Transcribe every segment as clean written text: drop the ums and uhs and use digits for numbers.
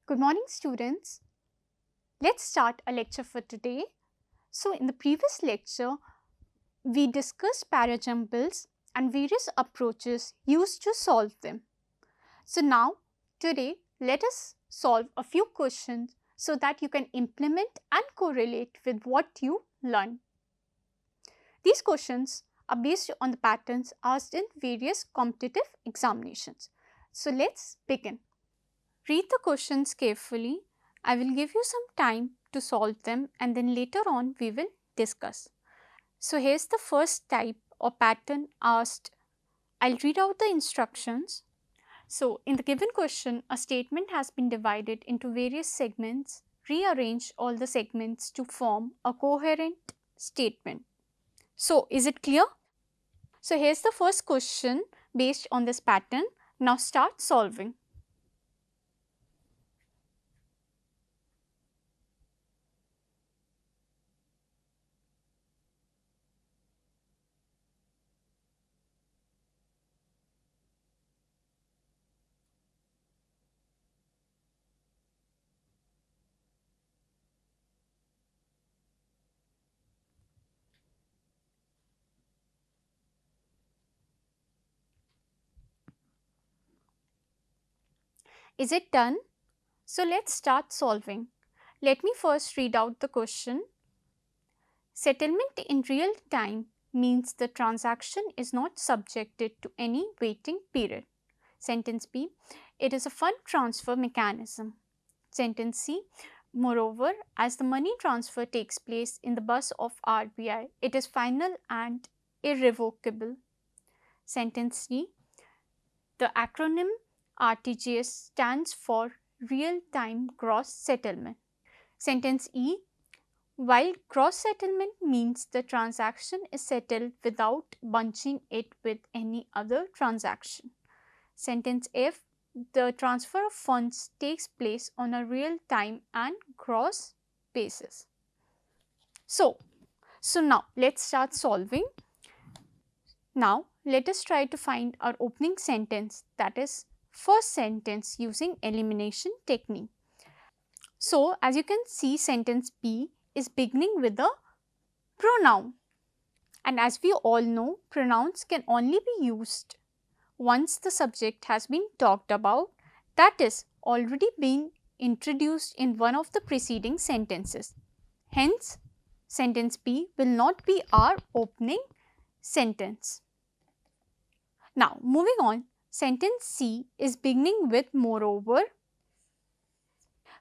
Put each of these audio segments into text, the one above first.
Good morning, students. Let's start a lecture for today. So, in the previous lecture, we discussed para-jumbles and various approaches used to solve them. So, now today, let us solve a few questions so that you can implement and correlate with what you learn. These questions are based on the patterns asked in various competitive examinations. So, let's begin. Read the questions carefully. I will give you some time to solve them and then later on we will discuss. So here's the first type or pattern asked. I'll read out the instructions. So in the given question, a statement has been divided into various segments. Rearrange all the segments to form a coherent statement. So is it clear? So here's the first question based on this pattern. Now start solving. Is it done? So let's start solving. Let me first read out the question. Settlement in real time means the transaction is not subjected to any waiting period. Sentence B, it is a fund transfer mechanism. Sentence C, moreover, as the money transfer takes place in the bus of RBI, it is final and irrevocable. Sentence D, the acronym RTGS stands for real-time gross settlement. Sentence E, while gross settlement means the transaction is settled without bunching it with any other transaction. Sentence F, the transfer of funds takes place on a real-time and gross basis. So now let's start solving. Now let us try to find our opening sentence, that is first sentence using elimination technique. So as you can see, sentence B is beginning with a pronoun, and as we all know, pronouns can only be used once the subject has been talked about, that is already been introduced in one of the preceding sentences. Hence, sentence B will not be our opening sentence. Now moving on, sentence C is beginning with moreover,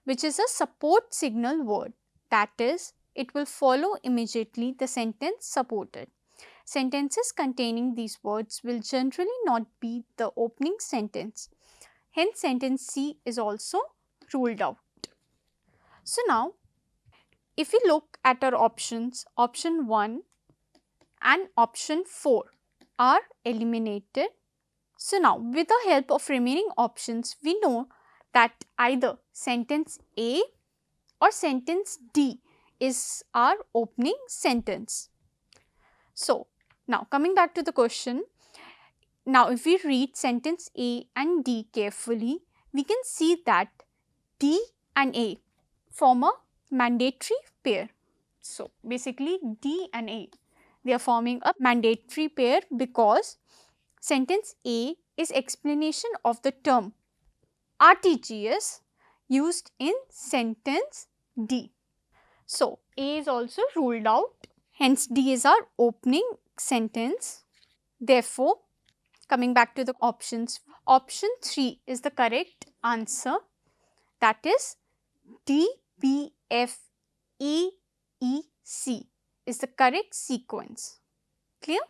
which is a support signal word, that is, it will follow immediately the sentence supported. Sentences containing these words will generally not be the opening sentence. Hence, sentence C is also ruled out. So now, if we look at our options, option 1 and option 4 are eliminated. So now, with the help of remaining options, we know that either sentence A or sentence D is our opening sentence. So now coming back to the question, now if we read sentence A and D carefully, we can see that D and A form a mandatory pair. So basically D and A, they are forming a mandatory pair because sentence A is explanation of the term RTGS used in sentence D. So A is also ruled out, hence D is our opening sentence. Therefore, coming back to the options, option 3 is the correct answer, that is D, B, F, A, E, C is the correct sequence. Clear?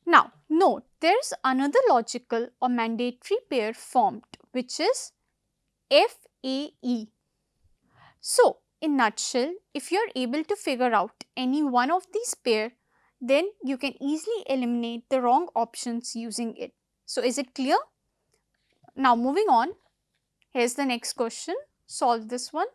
Now, note there is another logical or mandatory pair formed, which is F, A, E. So, in nutshell, if you are able to figure out any one of these pair, then you can easily eliminate the wrong options using it. So, is it clear? Now, moving on, here's the next question. Solve this one.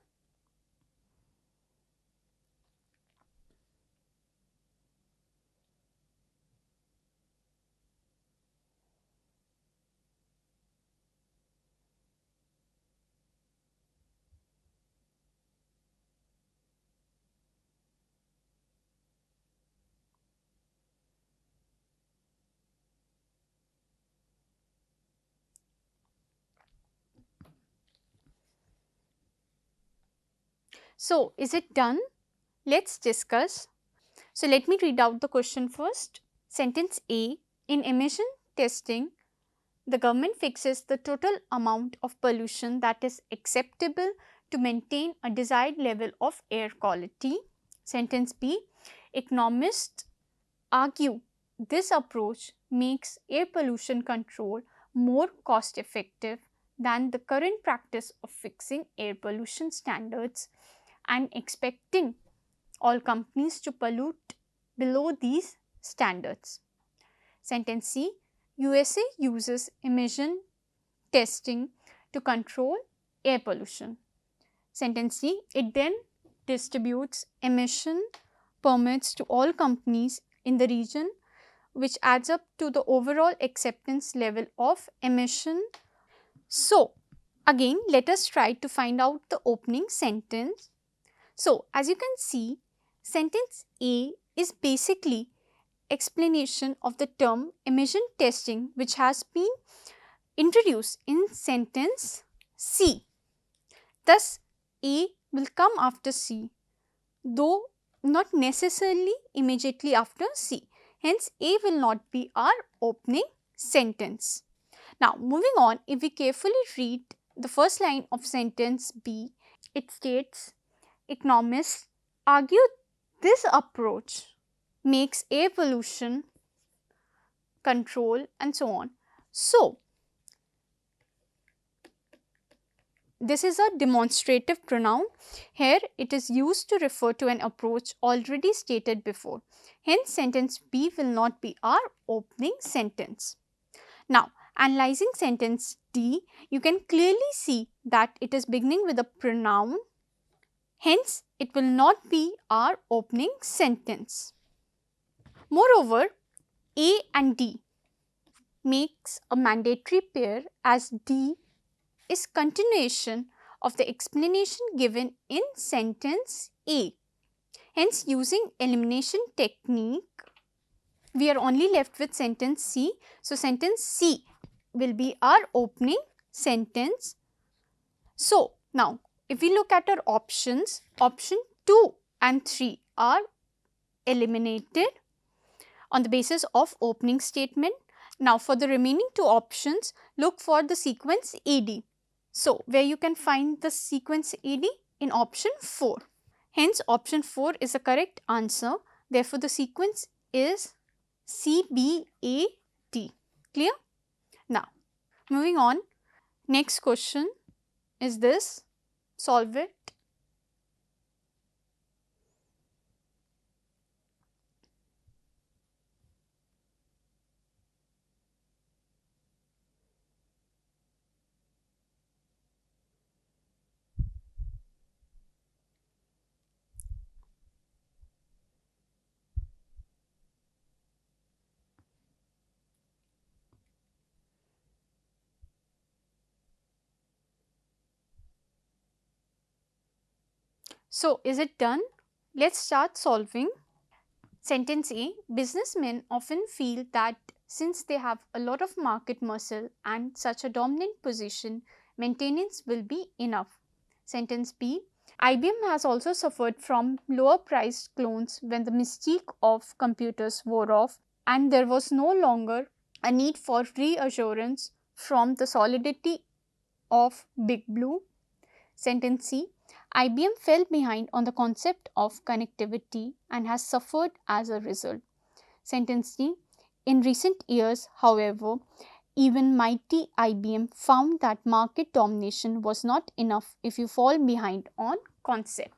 So, is it done? Let's discuss. So, let me read out the question first. Sentence A. In emission testing, the government fixes the total amount of pollution that is acceptable to maintain a desired level of air quality. Sentence B. Economists argue this approach makes air pollution control more cost effective than the current practice of fixing air pollution standards and expecting all companies to pollute below these standards. Sentence C. USA uses emission testing to control air pollution. Sentence C. It then distributes emission permits to all companies in the region, which adds up to the overall acceptance level of emission. So, again, let us try to find out the opening sentence. So, as you can see, sentence A is basically explanation of the term emission testing, which has been introduced in sentence C. Thus, A will come after C, though not necessarily immediately after C. Hence, A will not be our opening sentence. Now, moving on, if we carefully read the first line of sentence B, it states, economists argue this approach makes air pollution control and so on. So, this is a demonstrative pronoun. Here it is used to refer to an approach already stated before. Hence, sentence B will not be our opening sentence. Now, analyzing sentence D, you can clearly see that it is beginning with a pronoun. Hence, it will not be our opening sentence. Moreover, A and D makes a mandatory pair, as D is continuation of the explanation given in sentence A. Hence, using elimination technique, we are only left with sentence C. So, sentence C will be our opening sentence. So, now if we look at our options, option 2 and 3 are eliminated on the basis of opening statement. Now, for the remaining two options, look for the sequence AD. So, where you can find the sequence AD in option 4. Hence, option 4 is the correct answer. Therefore, the sequence is CBAD. Clear? Now, moving on. Next question is this. Solve it. So, is it done? Let's start solving. Sentence A. Businessmen often feel that since they have a lot of market muscle and such a dominant position, maintenance will be enough. Sentence B. IBM has also suffered from lower priced clones when the mystique of computers wore off and there was no longer a need for reassurance from the solidity of Big Blue. Sentence C. IBM fell behind on the concept of connectivity and has suffered as a result. Sentence D. In recent years, however, even mighty IBM found that market domination was not enough if you fall behind on concept.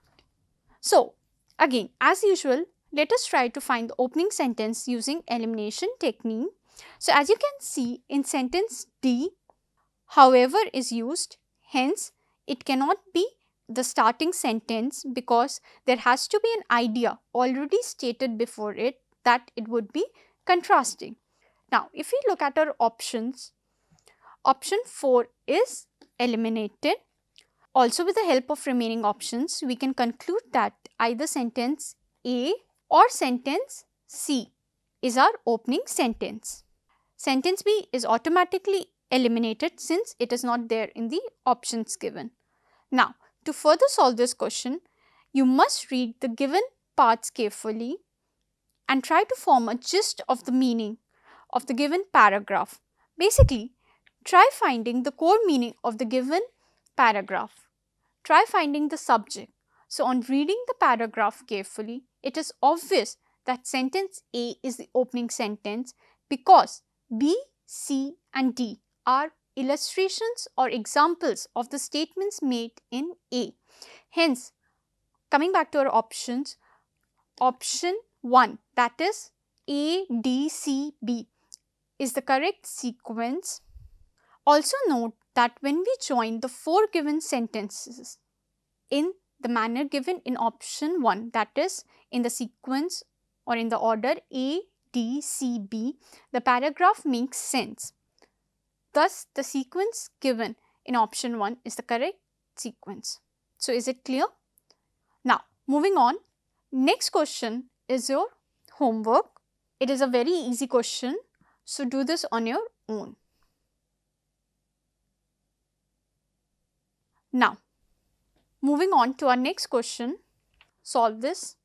So, again, as usual, let us try to find the opening sentence using elimination technique. So, as you can see in sentence D, however is used, hence it cannot be the starting sentence because there has to be an idea already stated before it that it would be contrasting. Now, if we look at our options, option 4 is eliminated. Also, with the help of remaining options, we can conclude that either sentence A or sentence C is our opening sentence. Sentence B is automatically eliminated since it is not there in the options given. Now, to further solve this question, You must read the given parts carefully and try to form a gist of the meaning of the given paragraph. Basically, try finding the core meaning of the given paragraph. Try finding the subject. So, on reading the paragraph carefully, it is obvious that sentence A is the opening sentence because B, C, and D are illustrations or examples of the statements made in A. Hence, coming back to our options, option 1, that is A, D, C, B, is the correct sequence. Also note that when we join the 4 given sentences in the manner given in option 1, that is in the sequence or in the order A, D, C, B, the paragraph makes sense. Thus, the sequence given in option 1 is the correct sequence. So, is it clear? Now, moving on, next question is your homework. It is a very easy question, so do this on your own. Now, moving on to our next question, solve this.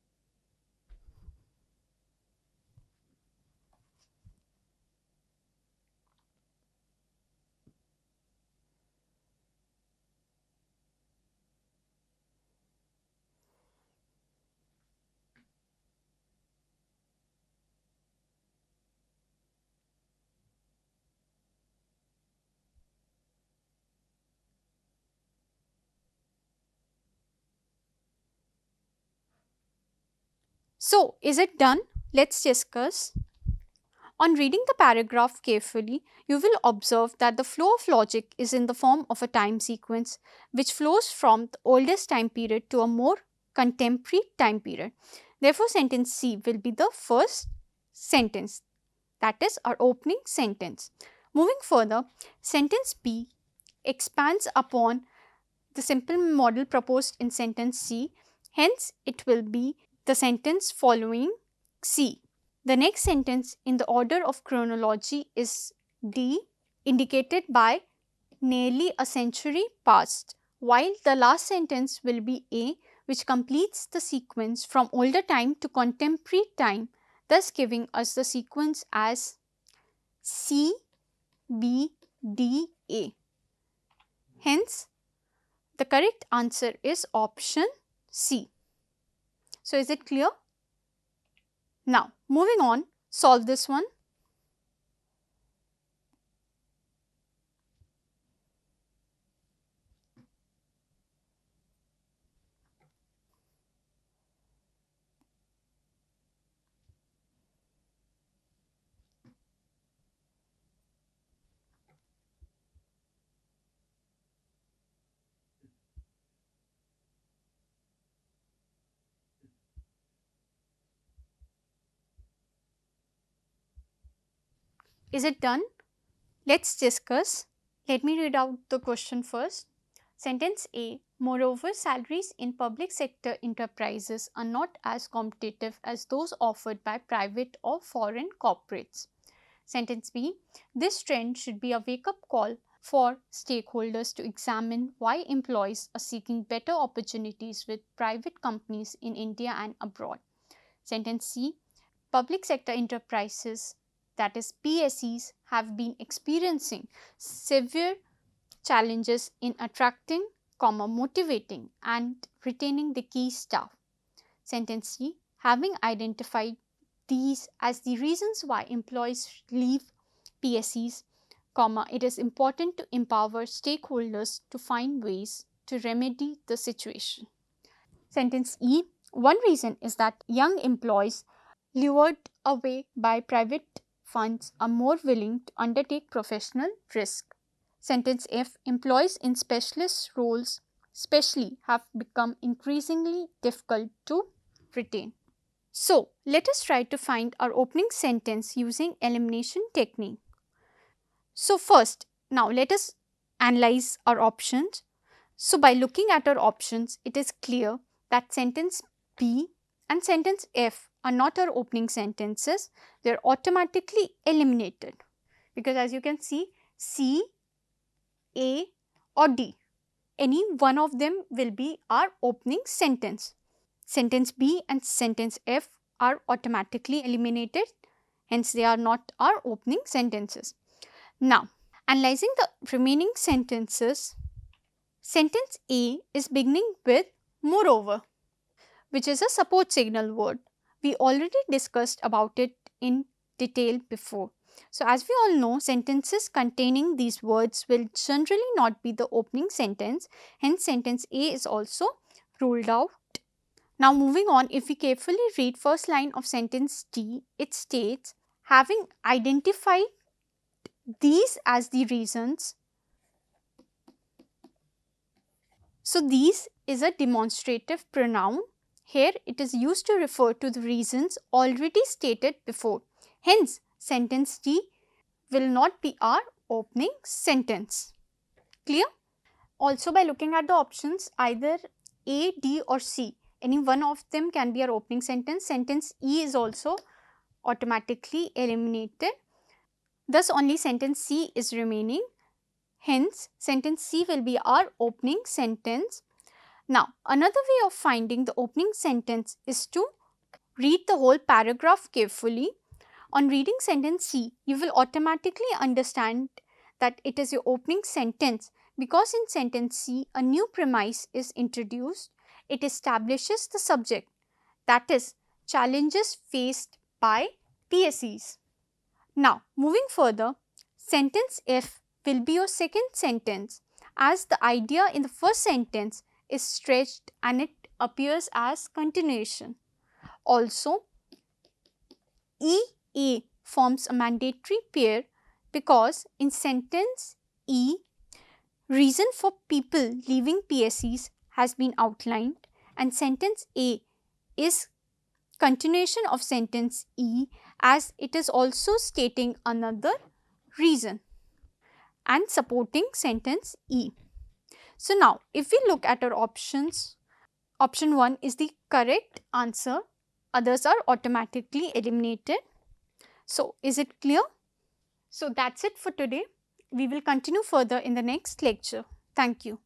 So, is it done? Let's discuss. On reading the paragraph carefully, you will observe that the flow of logic is in the form of a time sequence which flows from the oldest time period to a more contemporary time period. Therefore, sentence C will be the first sentence, that is our opening sentence. Moving further, sentence B expands upon the simple model proposed in sentence C, hence it will be the sentence following C. The next sentence in the order of chronology is D, indicated by nearly a century past, while the last sentence will be A, which completes the sequence from older time to contemporary time, thus giving us the sequence as C, B, D, A. Hence, the correct answer is option C. So, is it clear? Now, moving on, solve this one. Is it done? Let's discuss. Let me read out the question first. Sentence A. Moreover, salaries in public sector enterprises are not as competitive as those offered by private or foreign corporates. Sentence B. This trend should be a wake-up call for stakeholders to examine why employees are seeking better opportunities with private companies in India and abroad. Sentence C. Public sector enterprises, that is PSEs, have been experiencing severe challenges in attracting, motivating and retaining the key staff. Sentence C. Having identified these as the reasons why employees leave PSEs, it is important to empower stakeholders to find ways to remedy the situation. Sentence E. One reason is that young employees lured away by private funds are more willing to undertake professional risk. Sentence F. Employees in specialist roles especially have become increasingly difficult to retain. So, let us try to find our opening sentence using elimination technique. So, first, now let us analyze our options. So, by looking at our options, it is clear that sentence B and sentence F are not our opening sentences. They are automatically eliminated because as you can see, C, A or D, any one of them will be our opening sentence. Sentence B and sentence F are automatically eliminated, hence they are not our opening sentences. Now, analyzing the remaining sentences, sentence A is beginning with moreover, which is a support signal word. We already discussed about it in detail before. So, as we all know, sentences containing these words will generally not be the opening sentence, hence sentence A is also ruled out. Now, moving on, if we carefully read first line of sentence D, it states, having identified these as the reasons. So, these is a demonstrative pronoun. Here it is used to refer to the reasons already stated before. Hence, sentence D will not be our opening sentence. Clear? Also, by looking at the options, either A, D or C, any one of them can be our opening sentence. Sentence E is also automatically eliminated. Thus, only sentence C is remaining. Hence, sentence C will be our opening sentence. Now, another way of finding the opening sentence is to read the whole paragraph carefully. On reading sentence C, you will automatically understand that it is your opening sentence because in sentence C, a new premise is introduced. It establishes the subject, that is, challenges faced by PSEs. Now, moving further, sentence F will be your second sentence as the idea in the first sentence is stretched and it appears as continuation. Also, EA forms a mandatory pair because in sentence E, reason for people leaving PSEs has been outlined and sentence A is continuation of sentence E as it is also stating another reason and supporting sentence E. So, now if we look at our options, option 1 is the correct answer, others are automatically eliminated. So, is it clear? So, that's it for today. We will continue further in the next lecture. Thank you.